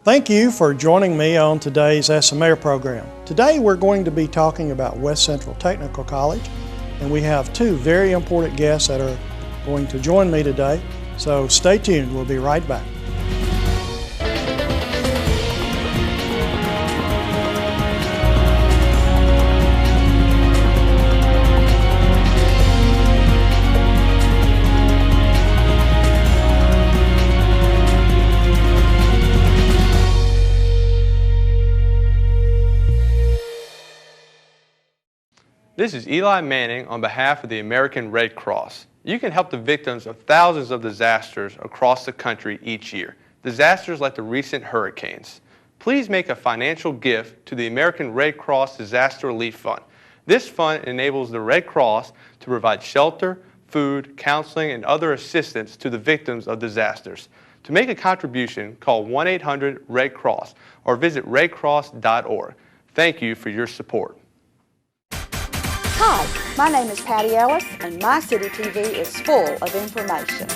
Thank you for joining me on today's Ask the Mayor program. Today we're going to be talking about West Central Technical College, and we have two very important guests that are going to join me today, so stay tuned. We'll be right back. This is Eli Manning on behalf of the American Red Cross. You can help the victims of thousands of disasters across the country each year. Disasters like the recent hurricanes. Please make a financial gift to the American Red Cross Disaster Relief Fund. This fund enables the Red Cross to provide shelter, food, counseling, and other assistance to the victims of disasters. To make a contribution, call 1-800-RED-CROSS or visit redcross.org. Thank you for your support. Hi, my name is Patty Ellis, and My City TV is full of information.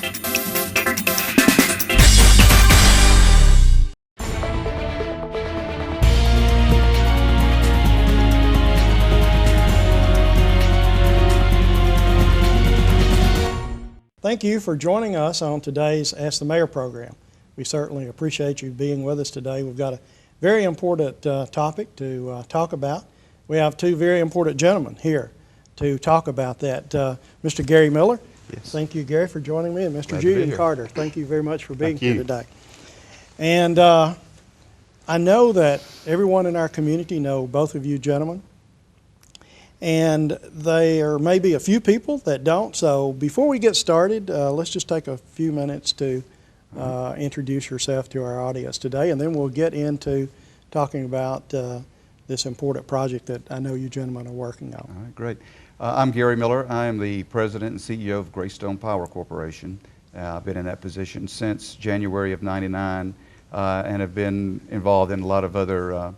Thank you for joining us on today's Ask the Mayor program. We certainly appreciate you being with us today. We've got a very important topic to talk about. We have two very important gentlemen here to talk about that. Mr. Gary Miller, yes. Thank you, Gary, for joining me, and Mr. Glad Julian Carter, thank you very much for being here today. And I know that everyone in our community know both of you gentlemen, and there may be a few people that don't, so before we get started, let's just take a few minutes to introduce yourself to our audience today, and then we'll get into talking about this important project that I know you gentlemen are working on. All right, great. I'm Gary Miller. I am the president and CEO of Greystone Power Corporation. I've been in that position since January of '99 and have been involved in a lot of other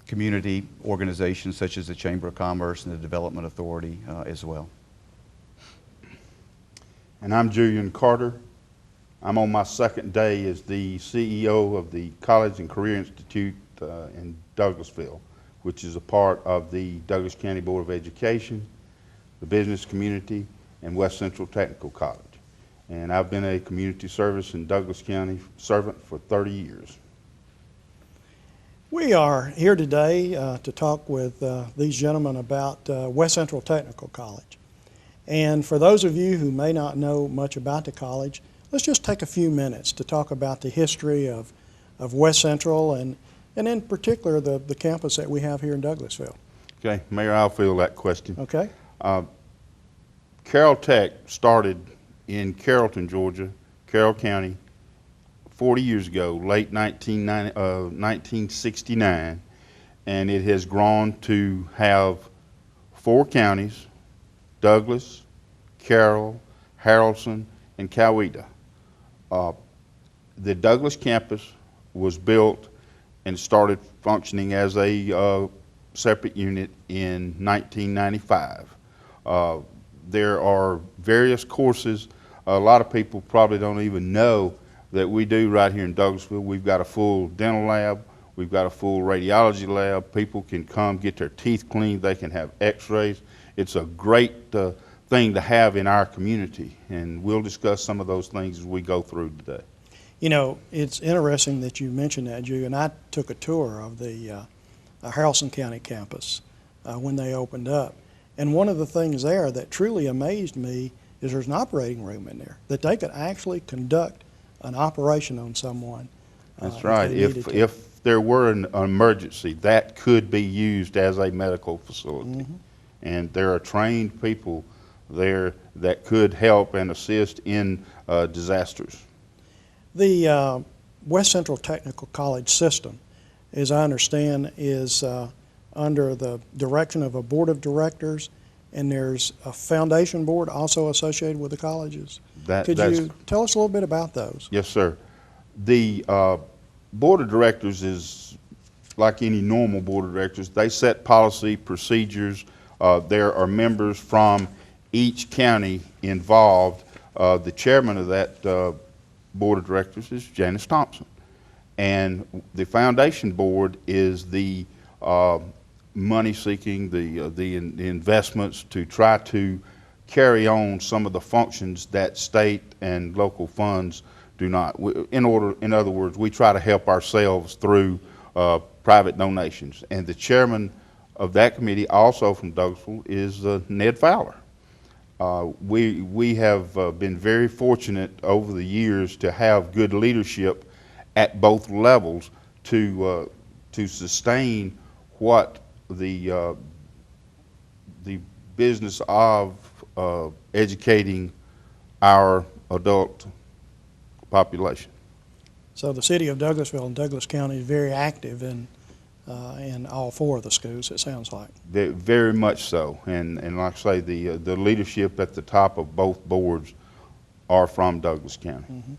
community organizations such as the Chamber of Commerce and the Development Authority as well. And I'm Julian Carter. I'm on my second day as the CEO of the College and Career Institute in Douglasville, which is a part of the Douglas County Board of Education, the business community, and West Central Technical College. And I've been a community service in Douglas County servant for 30 years. We are here today to talk with these gentlemen about West Central Technical College. And for those of you who may not know much about the college, let's just take a few minutes to talk about the history of West Central and in particular the campus that we have here in Douglasville. Okay, Mayor, I'll field that question. Okay. Carroll Tech started in Carrollton, Georgia, Carroll County, 40 years ago, late 1969, and it has grown to have 4 counties: Douglas, Carroll, Haralson, and Coweta. The Douglas campus was built and started functioning as a separate unit in 1995. There are various courses. A lot of people probably don't even know that we do right here in Douglasville. We've got a full dental lab. We've got a full radiology lab. People can come get their teeth cleaned. They can have x-rays. It's a great thing to have in our community, and we'll discuss some of those things as we go through today. You know, it's interesting that you mentioned that, Julie, and I took a tour of the Haralson County campus when they opened up. And one of the things there that truly amazed me is there's an operating room in there, that they could actually conduct an operation on someone. That's right. If there were an emergency, that could be used as a medical facility. Mm-hmm. And there are trained people there that could help and assist in disasters. The West Central Technical College system, as I understand, is under the direction of a board of directors, and there's a foundation board also associated with the colleges. Could you tell us a little bit about those? Yes, sir. The board of directors is like any normal board of directors. They set policy, procedures. There are members from each county involved. The chairman of that board of directors is Janice Thompson. and the foundation board is the money seeking, the investments to try to carry on some of the functions that state and local funds do not. In other words, we try to help ourselves through private donations. And the chairman of that committee, also from Douglasville, is Ned Fowler. We have been very fortunate over the years to have good leadership at both levels to sustain what the business of educating our adult population. So the city of Douglasville and Douglas County is very active in all four of the schools, it sounds like. Very much so, and like I say, the leadership at the top of both boards are from Douglas County. Mm-hmm.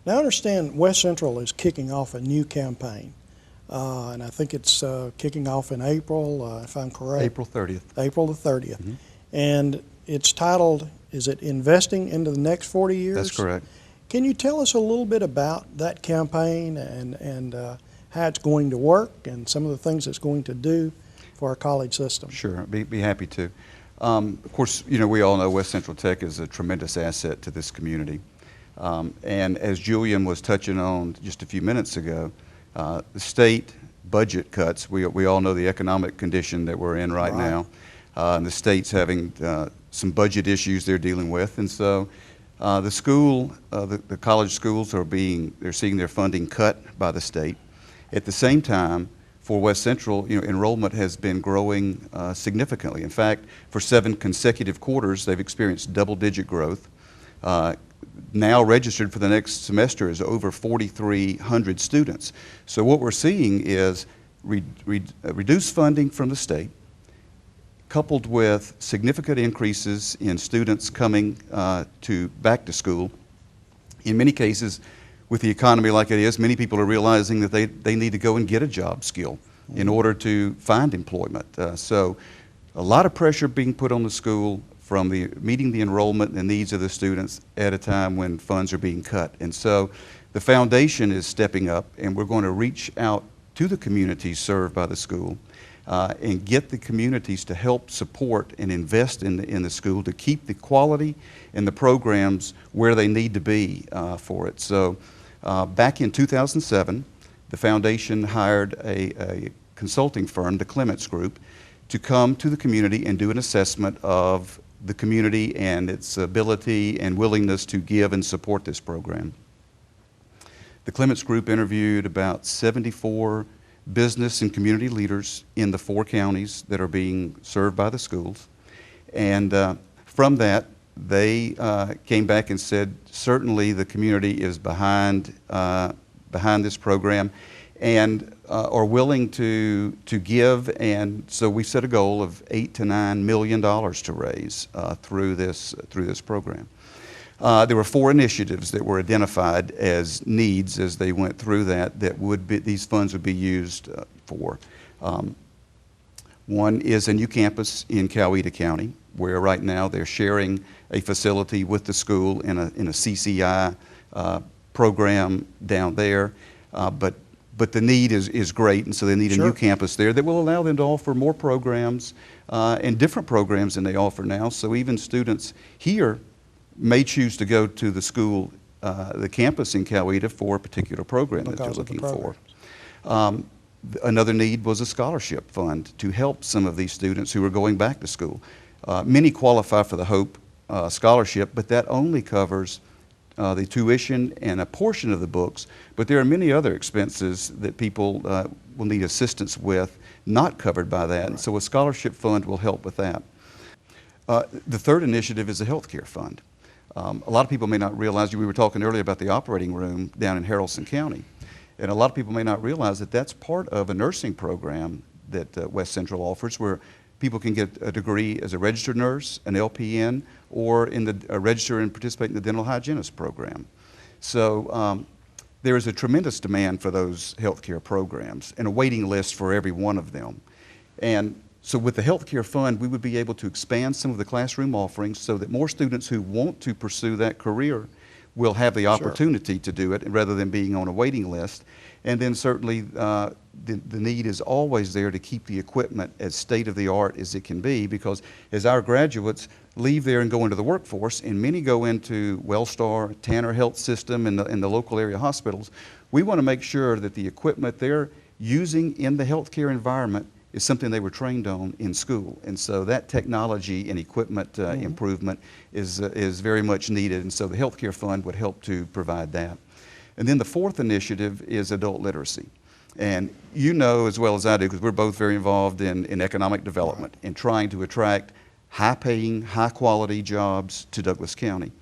Now I understand West Central is kicking off a new campaign, and I think it's kicking off in April, if I'm correct. April 30th. April the 30th. Mm-hmm. And it's titled, is it Investing into the Next 40 Years? That's correct. Can you tell us a little bit about that campaign and how it's going to work and some of the things it's going to do for our college system? Sure, be happy to. Of course, you know, we all know West Central Tech is a tremendous asset to this community. And as Julian was touching on just a few minutes ago, the state budget cuts, we all know the economic condition that we're in right now. And the state's having some budget issues they're dealing with. And so the school, the college schools they're seeing their funding cut by the state. At the same time, for West Central, you know, enrollment has been growing significantly. In fact, for 7 consecutive quarters, they've experienced double-digit growth. Now registered for the next semester is over 4,300 students. So what we're seeing is reduced funding from the state, coupled with significant increases in students coming back to school. In many cases, with the economy like it is, many people are realizing that they need to go and get a job skill in order to find employment. So a lot of pressure being put on the school from meeting the enrollment and the needs of the students at a time when funds are being cut. And so the foundation is stepping up, and we're going to reach out to the communities served by the school and get the communities to help support and invest in the school to keep the quality and the programs where they need to be for it. So back in 2007, the foundation hired a consulting firm, the Clements Group, to come to the community and do an assessment of the community and its ability and willingness to give and support this program. The Clements Group interviewed about 74 business and community leaders in the 4 counties that are being served by the schools. And from that, they came back and said, certainly the community is behind this program and are willing to give. And so we set a goal of $8 to $9 million to raise through this program. There were 4 initiatives that were identified as needs as they went through that these funds would be used for. One is a new campus in Coweta County, where right now they're sharing a facility with the school in a CCI program down there. But the need is great, and so they need a new campus there that will allow them to offer more programs and different programs than they offer now. So even students here may choose to go to the school, the campus in Coweta, for a particular program that they're looking for. Another need was a scholarship fund to help some of these students who are going back to school. Many qualify for the HOPE scholarship, but that only covers the tuition and a portion of the books, but there are many other expenses that people will need assistance with not covered by that, and so a scholarship fund will help with that. The third initiative is a healthcare fund. A lot of people may not realize, we were talking earlier about the operating room down in Haralson County, and a lot of people may not realize that that's part of a nursing program that West Central offers, where people can get a degree as a registered nurse, an LPN, or register and participate in the dental hygienist program. So there is a tremendous demand for those healthcare programs and a waiting list for every one of them. And so with the healthcare fund, we would be able to expand some of the classroom offerings so that more students who want to pursue that career will have the opportunity to do it rather than being on a waiting list. And then certainly the need is always there to keep the equipment as state-of-the-art as it can be, because as our graduates leave there and go into the workforce, and many go into Wellstar, Tanner Health System, and the local area hospitals, we want to make sure that the equipment they're using in the healthcare environment is something they were trained on in school. And so that technology and equipment improvement is very much needed, and so the healthcare fund would help to provide that. And then the fourth initiative is adult literacy. And you know as well as I do, because we're both very involved in economic development and trying to attract high-paying, high-quality jobs to Douglas County.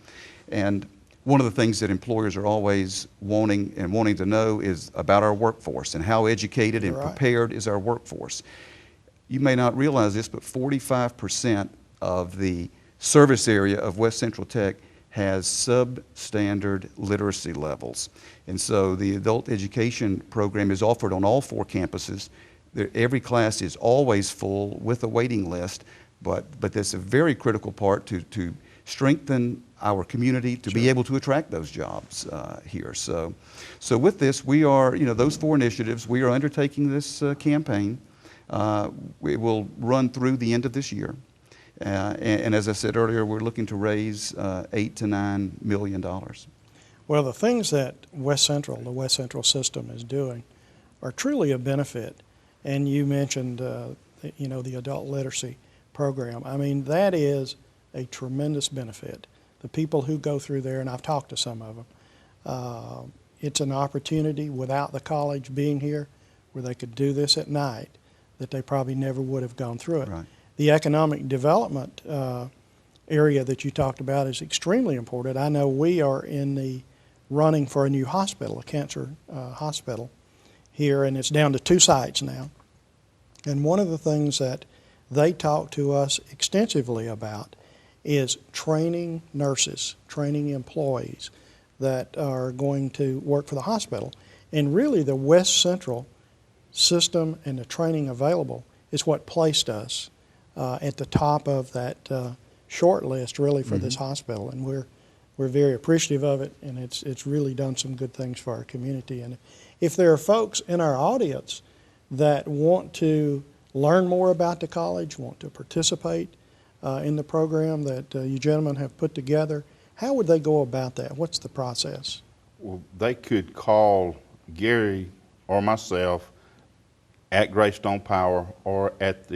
And one of the things that employers are always wanting to know is about our workforce and how educated and prepared is our workforce. You may not realize this, but 45% of the service area of West Central Tech has substandard literacy levels. And so the adult education program is offered on all 4 campuses. Every class is always full with a waiting list, but that's a very critical part to strengthen our community to be able to attract those jobs here. So with this, we are, those 4 initiatives, we are undertaking this campaign. It will run through the end of this year. And as I said earlier, we're looking to raise $8 to $9 million. Well, the things that the West Central system is doing are truly a benefit. And you mentioned, the adult literacy program. I mean, that is a tremendous benefit. The people who go through there, and I've talked to some of them, it's an opportunity without the college being here where they could do this at night that they probably never would have gone through it. Right. The economic development area that you talked about is extremely important. I know we are in the running for a new hospital, a cancer hospital here, and it's down to 2 sites now. And one of the things that they talk to us extensively about is training nurses, training employees that are going to work for the hospital. And really the West Central system and the training available is what placed us at the top of that short list really for this hospital. And we're very appreciative of it, and it's really done some good things for our community. And if there are folks in our audience that want to learn more about the college, want to participate in the program that you gentlemen have put together, how would they go about that? What's the process? Well, they could call Gary or myself at Greystone Power or at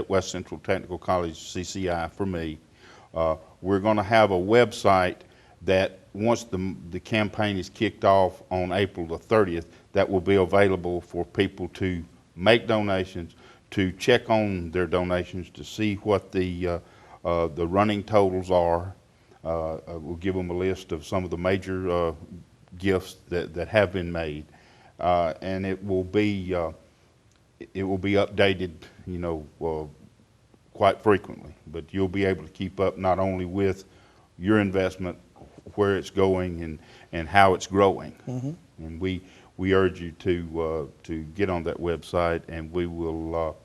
West Central Technical College, CCI for me. We're going to have a website that once the campaign is kicked off on April the 30th, that will be available for people to make donations, to check on their donations, to see what the running totals are. We'll give them a list of some of the major gifts that have been made, and it will be updated, quite frequently. But you'll be able to keep up not only with your investment, where it's going, and how it's growing. And we urge you to get on that website, and we will,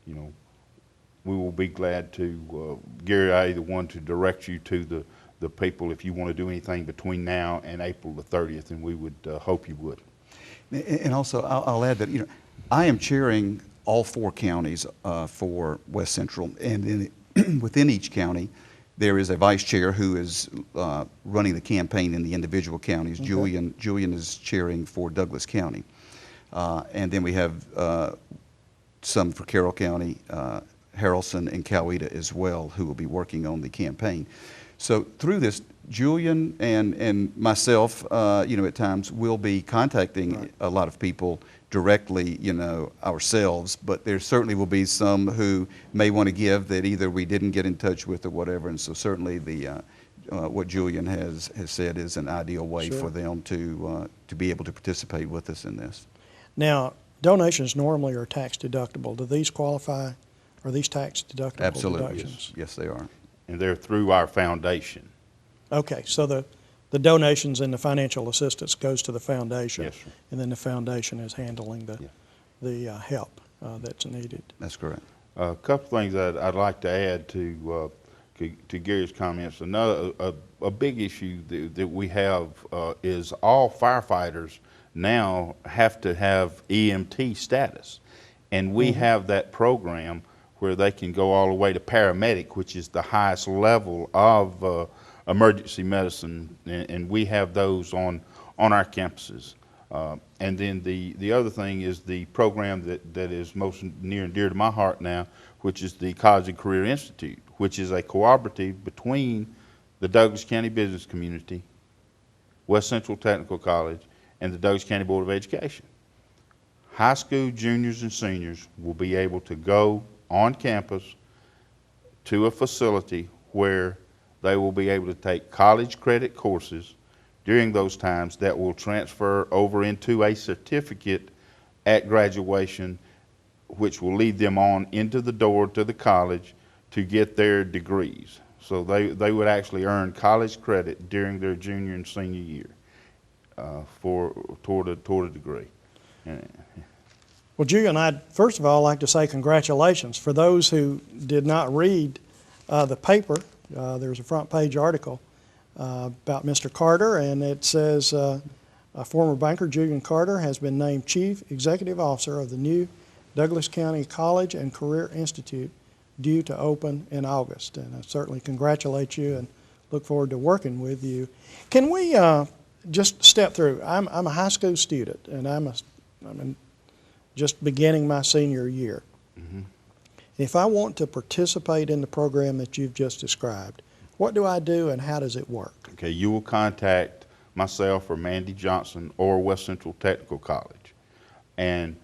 we will be glad to, Gary, I the one to direct you to the people if you want to do anything between now and April the 30th, and we would hope you would. And also, I'll add that I am chairing all 4 counties for West Central, and within each county, there is a vice chair who is running the campaign in the individual counties. Okay. Julian is chairing for Douglas County. And then we have some for Carroll County, Harrelson, and Coweta as well, who will be working on the campaign. So through this, Julian and myself, at times will be contacting a lot of people directly, ourselves, but there certainly will be some who may want to give that either we didn't get in touch with or whatever, and so certainly what Julian has said is an ideal way for them to be able to participate with us in this. Now, donations normally are tax deductible. Do these qualify? Are these tax deductible Absolutely. deductions? Yes, they are. And they're through our foundation. Okay, so the donations and the financial assistance goes to the foundation. Yes, sir. And then the foundation is handling the help that's needed. That's correct. A couple things that I'd like to add to Gary's comments. Another a big issue that we have is all firefighters now have to have EMT status. And we have that program where they can go all the way to paramedic, which is the highest level of emergency medicine, and we have those on our campuses. And then the other thing is the program that is most near and dear to my heart now, which is the College and Career Institute, which is a cooperative between the Douglas County business community, West Central Technical College, and the Douglas County Board of Education. High school juniors and seniors will be able to go on campus to a facility where they will be able to take college credit courses during those times that will transfer over into a certificate at graduation, which will lead them on into the door to the college to get their degrees. So they would actually earn college credit during their junior and senior year toward a degree. Well, Julian, I'd first of all like to say congratulations. For those who did not read the paper, there's a front page article about Mr. Carter, and it says a former banker, Julian Carter, has been named Chief Executive Officer of the new Douglas County College and Career Institute, due to open in August. And I certainly congratulate you and look forward to working with you. Can we just step through? I'm a high school student, and I'm just beginning my senior year. Mm-hmm. If I want to participate in the program that you've just described, what do I do and how does it work? Okay, you will contact myself or Mandy Johnson or West Central Technical College, and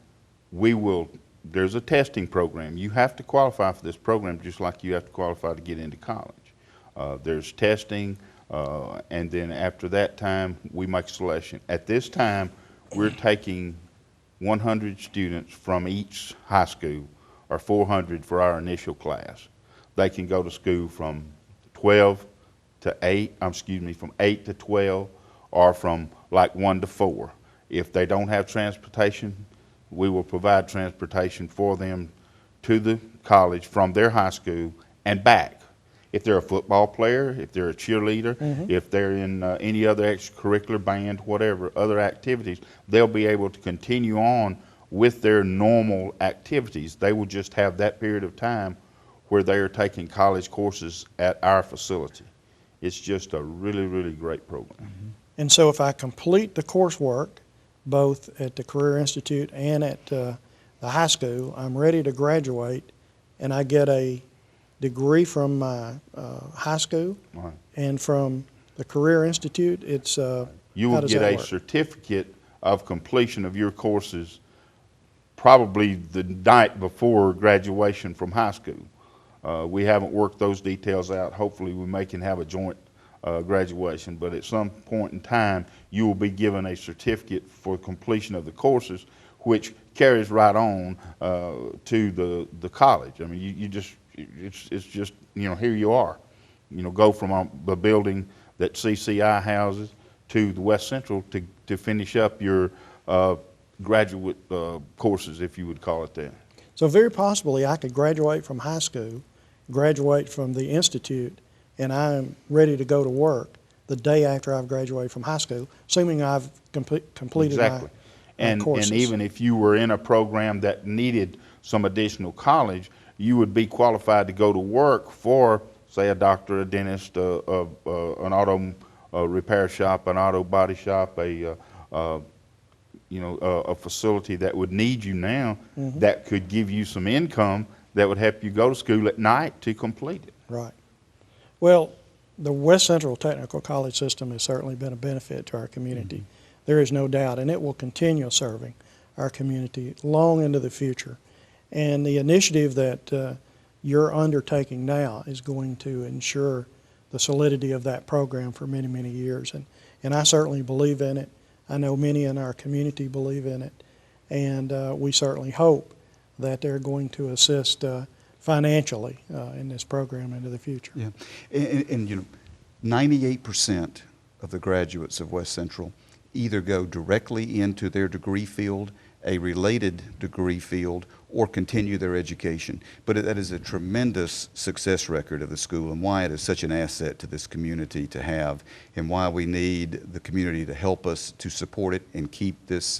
there's a testing program. You have to qualify for this program just like you have to qualify to get into college. There's testing, and then after that time, we make a selection. At this time, we're taking 100 students from each high school, or 400 for our initial class. They can go to school from 8 to 12, or from like 1 to 4. If they don't have transportation, we will provide transportation for them to the college from their high school and back. If they're a football player, if they're a cheerleader, if they're in any other extracurricular band, whatever, other activities, they'll be able to continue on with their normal activities. They will just have that period of time where they are taking college courses at our facility. It's just a really, really great program. And so if I complete the coursework, both at the Career Institute and at the high school, I'm ready to graduate, and I get a degree from my high school, Right. and from the Career Institute, it's You how will does get that a work? certificate of completion of your courses probably the night before graduation from high school. We haven't worked those details out. Hopefully we can have a joint graduation, but at some point in time you will be given a certificate for completion of the courses, which carries right on to the college. I mean, it's just, here you are. Go from the building that CCI houses to the West Central to finish up your graduate courses, if you would call it that. So very possibly I could graduate from high school, graduate from the Institute, and I'm ready to go to work the day after I've graduated from high school, assuming I've completed Exactly. my courses. And even if you were in a program that needed some additional college, you would be qualified to go to work for, say, a doctor, a dentist, an auto repair shop, an auto body shop, a facility that would need you now, that could give you some income that would help you go to school at night to complete it. Right. Well, the West Central Technical College system has certainly been a benefit to our community. There is no doubt, and it will continue serving our community long into the future. And the initiative that you're undertaking now is going to ensure the solidity of that program for many, many years. And I certainly believe in it. I know many in our community believe in it. And we certainly hope that they're going to assist financially in this program into the future. Yeah, and 98% of the graduates of West Central either go directly into their degree field a related degree field or continue their education. But that is a tremendous success record of the school and why it is such an asset to this community to have, and why we need the community to help us to support it and keep this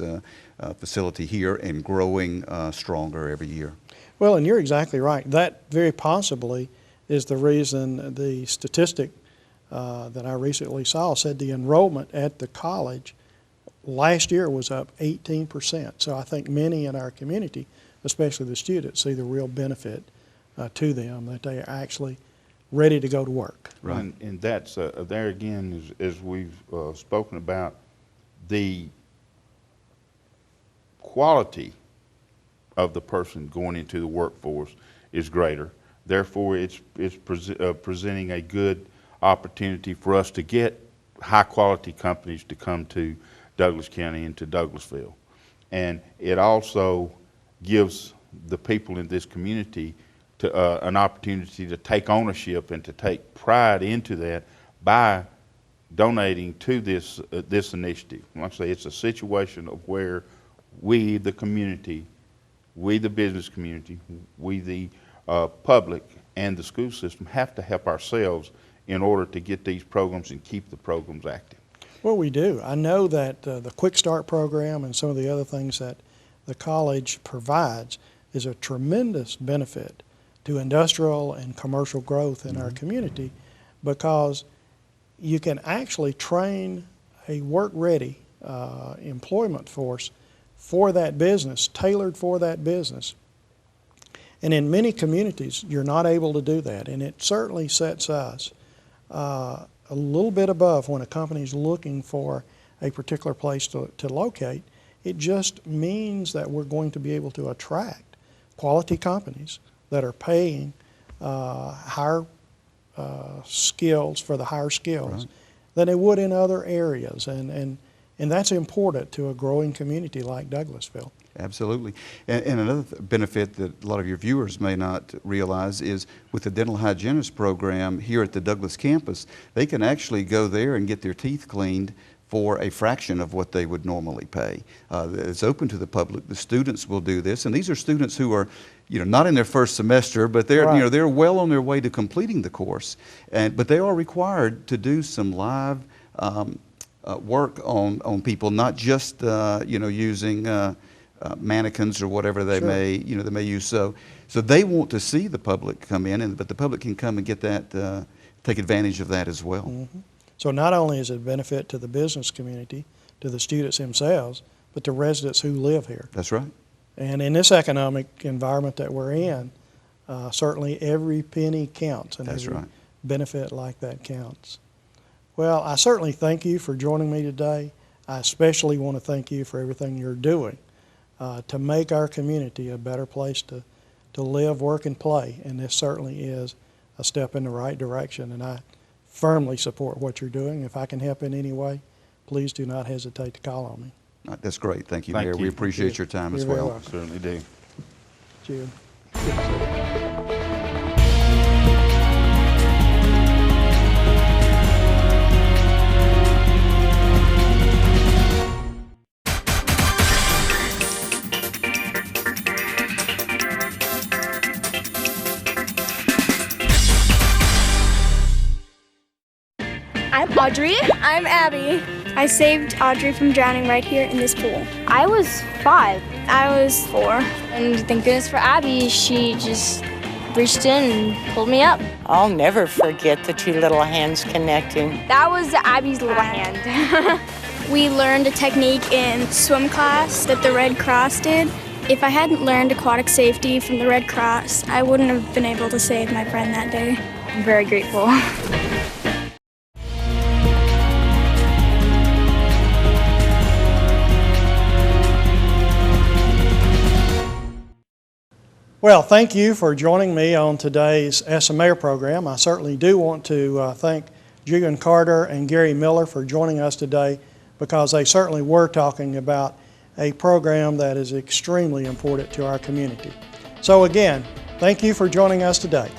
facility here and growing stronger every year. Well, and you're exactly right. That very possibly is the reason the statistic that I recently saw said the enrollment at the college last year was up 18%. So I think many in our community, especially the students, see the real benefit to them, that they are actually ready to go to work. Right. And that's, there again, as we've spoken about, the quality of the person going into the workforce is greater. Therefore, it's presenting a good opportunity for us to get high-quality companies to come to Douglas County and to Douglasville. And it also gives the people in this community an opportunity to take ownership and to take pride into that by donating to this initiative. Like I say, it's a situation of where we, the community, we, the business community, we, the public, and the school system have to help ourselves in order to get these programs and keep the programs active. Well, we do. I know that the Quick Start program and some of the other things that the college provides is a tremendous benefit to industrial and commercial growth in our community, because you can actually train a work-ready employment force for that business, tailored for that business. And in many communities, you're not able to do that, and it certainly sets us a little bit above when a company is looking for a particular place to locate. It just means that we're going to be able to attract quality companies that are paying higher skills for the higher skills than they would in other areas. And that's important to a growing community like Douglasville. Absolutely. And another benefit that a lot of your viewers may not realize is with the dental hygienist program here at the Douglas campus, they can actually go there and get their teeth cleaned for a fraction of what they would normally pay. It's open to the public. The students will do this, and these are students who are, not in their first semester, but they're, they're well on their way to completing the course. But they are required to do some live work on people, not just using mannequins or whatever they may use. So they want to see the public come in, but the public can come and get that, take advantage of that as well. Mm-hmm. So not only is it a benefit to the business community, to the students themselves, but to residents who live here. That's right. And in this economic environment that we're in, certainly every penny counts, and every benefit like that counts. Well, I certainly thank you for joining me today. I especially want to thank you for everything you're doing to make our community a better place to live, work, and play. And this certainly is a step in the right direction, and I firmly support what you're doing. If I can help in any way, please do not hesitate to call on me. That's great. Thank you, Mayor. We appreciate your time as You're very well. welcome. Certainly do. Cheers. I'm Audrey. I'm Abby. I saved Audrey from drowning right here in this pool. I was 5. I was 4. And thank goodness for Abby, she just reached in and pulled me up. I'll never forget the two little hands connecting. That was Abby's little hand. We learned a technique in swim class that the Red Cross did. If I hadn't learned aquatic safety from the Red Cross, I wouldn't have been able to save my friend that day. I'm very grateful. Well, thank you for joining me on today's SMA program. I certainly do want to thank Julian Carter and Gary Miller for joining us today, because they certainly were talking about a program that is extremely important to our community. So again, thank you for joining us today.